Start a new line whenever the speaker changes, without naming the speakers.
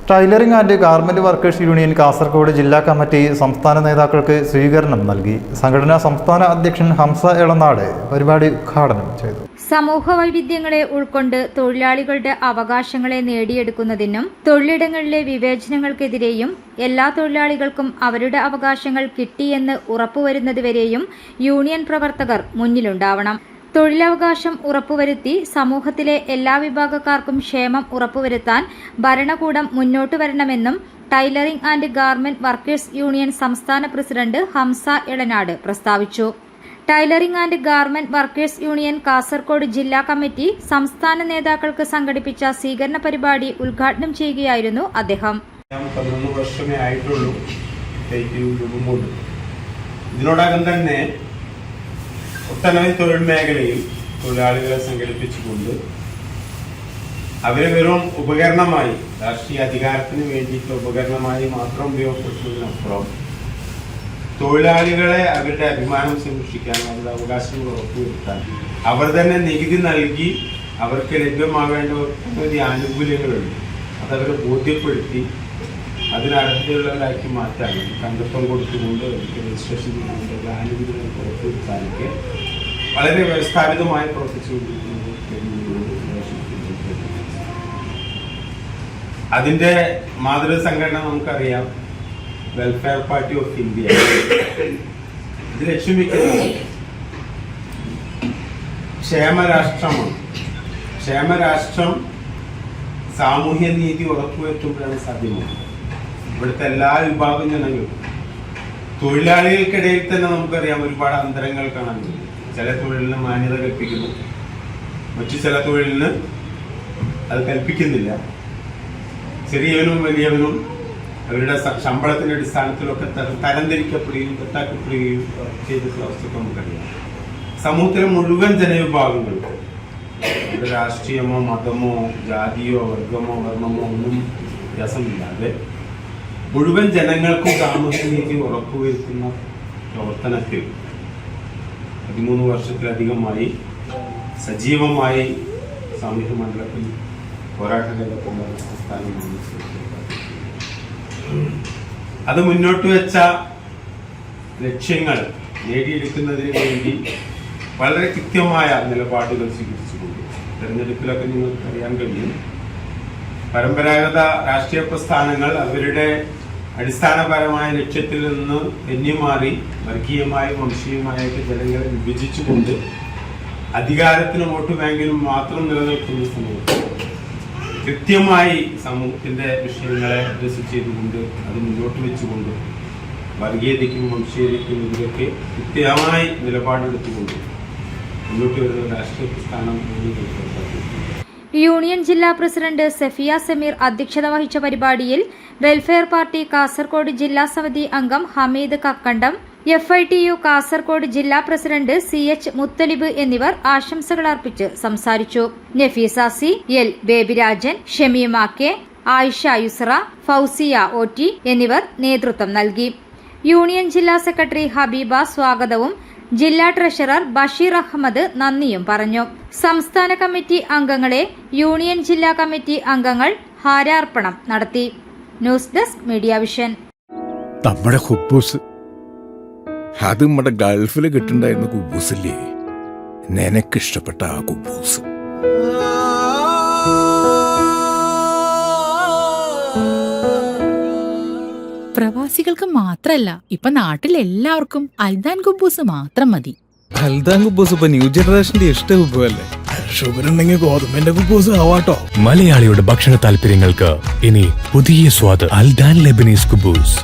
Tailoring and garment workers union Kasaragod ജില്ലാ committee സംസ്ഥാന നേതാക്കൾക്ക് സ്വീകരണം നൽകി. സംഘടനാ സംസ്ഥാന അധ്യക്ഷൻ ഹംസ എളനാട് പരിപാടി ഉദ്ഘാടനം ചെയ്തു.
സമൂഹ വൈവിധ്യങ്ങളെ ഉൾക്കൊണ്ട് തൊഴിലാളികളുടെ അവകാശങ്ങളെ നേടിയെടുക്കുന്നതിനും തൊഴിലിടങ്ങളിലെ വിവേചനങ്ങൾക്കെതിരെയും എല്ലാ തൊഴിലാളികൾക്കും അവരുടെ അവകാശങ്ങൾ കിട്ടിയെന്ന് ഉറപ്പുവരുന്നതുവരെയും യൂണിയൻ പ്രവർത്തകർ മുന്നിലുണ്ടാവണം. തൊഴിലവകാശം ഉറപ്പുവരുത്തി സമൂഹത്തിലെ എല്ലാ വിഭാഗക്കാർക്കും ക്ഷേമം ഉറപ്പുവരുത്താൻ ഭരണകൂടം മുന്നോട്ടു വരണമെന്നും tailoring and garment workers union സംസ്ഥാന പ്രസിഡന്റ് ഹംസ എളനാട് പ്രസ്താവിച്ചു. Tailoring and garment workers union Kasaragod ജില്ലാ കമ്മിറ്റി സംസ്ഥാന നേതാക്കൾക്ക് സംഘടിപ്പിച്ച സ്വീകരണ പരിപാടി ഉദ്ഘാടനം ചെയ്യുകയായിരുന്നു അദ്ദേഹം.
11 വർഷമേ ആയിട്ടുള്ളൂ ഇതിനോടകം തന്നെ ഒട്ടനവധി തൊഴിൽ മേഖലയിൽ തൊഴിലാളികളെ സംഘടിപ്പിച്ചുകൊണ്ട് അവരെ വെറും ഉപകരണമായി രാഷ്ട്രീയ അധികാരത്തിന് വേണ്ടിയിട്ടുള്ള ഉപകരണമായി മാത്രം ഉപയോഗപ്പെടുത്തുന്നതിനപ്പുറം തൊഴിലാളികളെ അവരുടെ അഭിമാനം സംരക്ഷിക്കാൻ, അവരുടെ അവകാശങ്ങൾ ഉറപ്പുവരുത്താൻ, അവർ തന്നെ നികുതി നൽകി അവർക്ക് ലഭ്യമാവേണ്ട ഒട്ടനവധി ആനുകൂല്യങ്ങളുണ്ട്. അതവരെ ബോധ്യപ്പെടുത്തി അതിനർഹതയുള്ളവരാക്കി മാറ്റാനും കണ്ടെത്തൽ കൊടുത്തുകൊണ്ട് അവർക്ക് രജിസ്ട്രേഷൻ ചെയ്തുകൊണ്ട് ആനുകൂല്യങ്ങൾ ഉറപ്പുവരുത്താനൊക്കെ വളരെ വ്യവസ്ഥാപിതമായി പ്രവർത്തിച്ചുകൊണ്ടിരിക്കുന്നത്. അതിന്റെ മാതൃസംഘടന നമുക്കറിയാം, വെൽഫെയർ പാർട്ടി ഓഫ് ഇന്ത്യ. ഇത് ലക്ഷ്യം വെക്കുന്നത് ക്ഷേമരാഷ്ട്രമാണ്. ക്ഷേമരാഷ്ട്രം സാമൂഹ്യ നീതി ഉറപ്പുവരുത്തുമ്പോഴാണ് സാധ്യമാകുന്നത്. ഇവിടുത്തെ എല്ലാ വിഭാഗം ജനങ്ങളും തൊഴിലാളികൾക്കിടയിൽ തന്നെ നമുക്കറിയാം ഒരുപാട് അന്തരങ്ങൾ കാണാൻ കഴിയും. ചില തൊഴിലിന് മാന്യത കൽപ്പിക്കുന്നു, മറ്റു ചില തൊഴിലിന് അത് കൽപ്പിക്കുന്നില്ല. ചെറിയവനും വലിയവനും അവരുടെ ശമ്പളത്തിന്റെ അടിസ്ഥാനത്തിലൊക്കെ തരംതിരിക്കപ്പെടുകയും തെറ്റാക്കപ്പെടുകയും ചെയ്തിട്ടുള്ള അവസ്ഥക്ക് നമുക്കറിയാം. സമൂഹത്തിലെ മുഴുവൻ ജനവിഭാഗങ്ങൾക്കും രാഷ്ട്രീയമോ മതമോ ജാതിയോ വർഗമോ വർണ്ണമോ ഒന്നും വ്യത്യാസമില്ലാതെ മുഴുവൻ ജനങ്ങൾക്കും സാമൂഹ്യ നീതി ഉറപ്പുവരുത്തുന്ന പ്രവർത്തനത്തിൽ 13 വർഷത്തിലധികമായി സജീവമായി സാമൂഹ്യ മണ്ഡലത്തിൽ പോരാട്ട രംഗത്തുള്ള സംസ്ഥാനമാണ്. അത് മുന്നോട്ട് വെച്ച ലക്ഷ്യങ്ങൾ നേടിയെടുക്കുന്നതിന് വേണ്ടി വളരെ കൃത്യമായ നിലപാടുകൾ സ്വീകരിച്ചുകൊണ്ട് തെരഞ്ഞെടുപ്പിലൊക്കെ നിങ്ങൾക്ക് അറിയാൻ കഴിയും, പരമ്പരാഗത രാഷ്ട്രീയ പ്രസ്ഥാനങ്ങൾ അവരുടെ അടിസ്ഥാനപരമായ ലക്ഷ്യത്തിൽ നിന്ന് തെന്നിമാറി വർഗീയമായും വംശീയമായൊക്കെ ജനങ്ങളെ വിഭജിച്ചുകൊണ്ട് അധികാരത്തിനും വോട്ട് ബാങ്കിലും മാത്രം നിലനിൽക്കുന്ന സമയത്ത് കൃത്യമായി സമൂഹത്തിന്റെ വിഷയങ്ങളെ അഡ്രസ് ചെയ്തുകൊണ്ട് അത് മുന്നോട്ട് വെച്ചുകൊണ്ട് വർഗീയതയ്ക്കും വംശീയതയ്ക്കും ഇതിലൊക്കെ കൃത്യമായി നിലപാടെടുത്തുകൊണ്ട് മുന്നോട്ട് വരുന്ന രാഷ്ട്രീയ പ്രസ്ഥാനം.
യൂണിയൻ ജില്ലാ പ്രസിഡന്റ് സഫിയ സമീർ അധ്യക്ഷത വഹിച്ച പരിപാടിയിൽ വെൽഫെയർ പാർട്ടി കാസർഗോഡ് ജില്ലാ സമിതി അംഗം ഹമീദ് കക്കണ്ടം, FITU കാസർഗോഡ് ജില്ലാ പ്രസിഡന്റ് CH മുത്തലിബ് എന്നിവർ ആശംസകൾ അർപ്പിച്ച് സംസാരിച്ചു. Nafeesa C, L Babyrajan, Shameema K, Ayisha Yusra, Fousiya OT എന്നിവർ നേതൃത്വം നൽകി. യൂണിയൻ ജില്ലാ സെക്രട്ടറി ഹബീബ സ്വാഗതവും ജില്ലാ ട്രഷറർ ബഷീർ അഹമ്മദ് നന്ദിയും പറഞ്ഞു. സംസ്ഥാന കമ്മിറ്റി അംഗങ്ങളെ യൂണിയൻ ജില്ലാ കമ്മിറ്റി അംഗങ്ങൾ ഹാരാർപ്പണം നടത്തി. News desk media vision.
നമ്മുടെ കുബൂസ് അത് നമ്മുടെ ഗൾഫിൽ കിട്ടുണ്ടായിരുന്ന കുബൂസില്ലേ, നിനക്കിഷ്ടപ്പെട്ട ആ കുബൂസ്.
പ്രവാസികൾക്ക് മാത്രല്ല, ഇപ്പൊ നാട്ടിൽ എല്ലാവർക്കും അൽദാൻ കുബൂസ് മാത്രം മതി.
അൽദാൻ കുബൂസ് ഇപ്പൊ ന്യൂ ജനറേഷന്റെ ഇഷ്ട കുബുവല്ലേ.
ഷുഗർ ഉണ്ടെങ്കിൽ ഗോതമ്പിന്റെ കുബൂസ് ആവാട്ടോ.
മലയാളിയുടെ ഭക്ഷണ താല്പര്യങ്ങൾക്ക് ഇനി പുതിയ സ്വാദ് അൽദാൻ ലെബനീസ് കുബൂസ്.